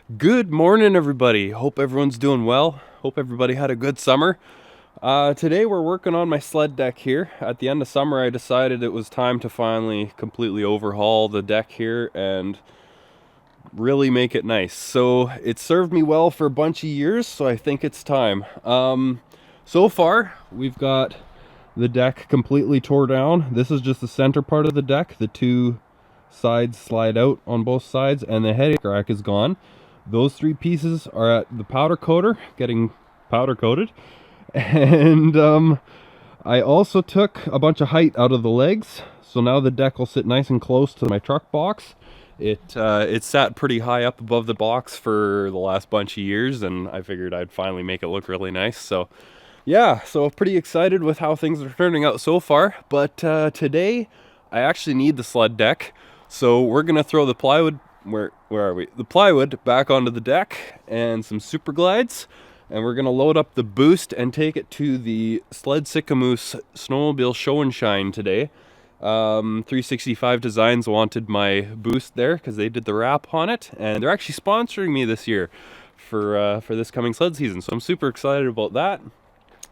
Good morning, everybody. Hope everyone's doing well. Hope everybody had a good summer. Today we're working on my sled deck here. At the end of summer, I decided it was time to finally completely overhaul the deck here and really make it nice. So it served me well for a bunch of years, so I think it's time. So far, we've got the deck completely tore down. This is just the center part of the deck. The two sides slide out on both sides, and the headache rack is gone. Those three pieces are at the powder coater, getting powder coated. And I also took a bunch of height out of the legs, so now the deck will sit nice and close to my truck box. It sat pretty high up above the box for the last bunch of years, and I figured I'd finally make it look really nice. So yeah, so pretty excited with how things are turning out so far. But today I actually need the sled deck, so we're gonna throw the plywood, where are we? The plywood back onto the deck and some super glides, and we're gonna load up the boost and take it to the Sled Sicamous Snowmobile Show and Shine today. 365 Designs wanted my boost there because they did the wrap on it, and they're actually sponsoring me this year for this coming sled season. So I'm super excited about that.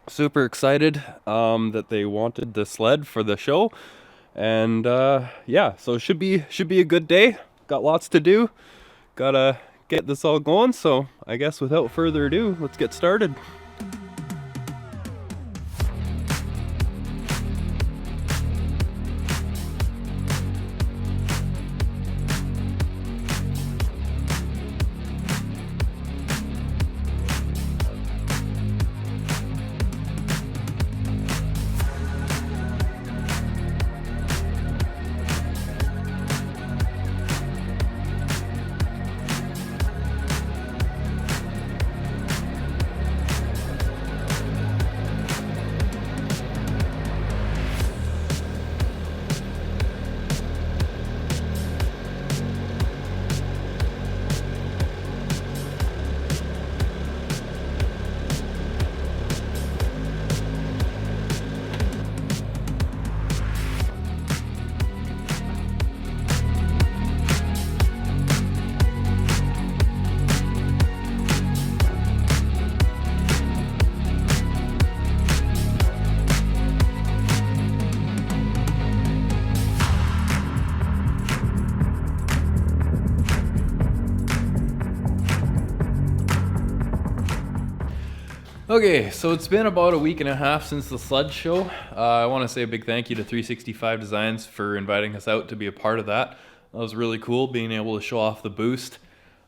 Super excited that they wanted the sled for the show, and yeah, so it should be a good day. Got lots to do, gotta get this all going, so I guess without further ado, let's get started. Okay, so it's been about a week and a half since the sled show. I want to say a big thank you to 365 Designs for inviting us out to be a part of that. That was really cool, being able to show off the boost.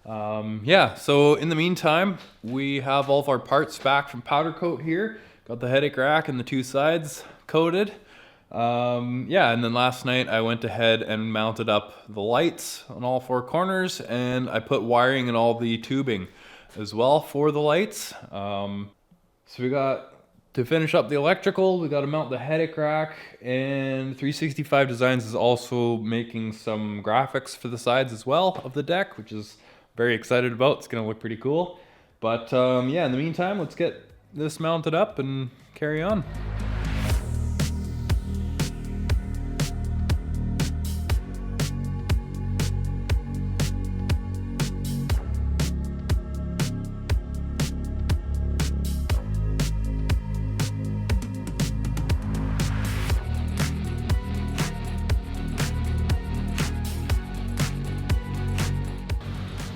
Yeah, so in the meantime, we have all of our parts back from powder coat here. Got the headache rack and the two sides coated. Yeah, and then last night I went ahead and mounted up the lights on all four corners, and I put wiring in all the tubing as well for the lights. So we got to finish up the electrical, we got to mount the headache rack, and 365 Designs is also making some graphics for the sides as well of the deck, which is very excited about. It's going to look pretty cool. But yeah, in the meantime, let's get this mounted up and carry on.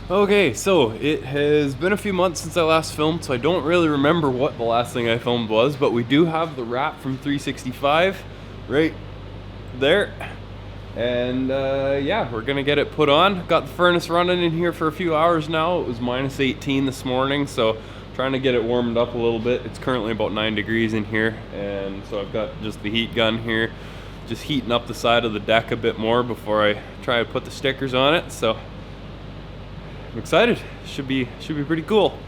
Okay, so it has been a few months since I last filmed, so I don't really remember what the last thing I filmed was, but we do have the wrap from 365 right there. And yeah, we're gonna get it put on. Got the furnace running in here for a few hours now. It was minus 18 this morning, so trying to get it warmed up a little bit. It's currently about 9 degrees in here, and so I've got just the heat gun here, just heating up the side of the deck a bit more before I try to put the stickers on it. So I'm excited. Should be pretty cool.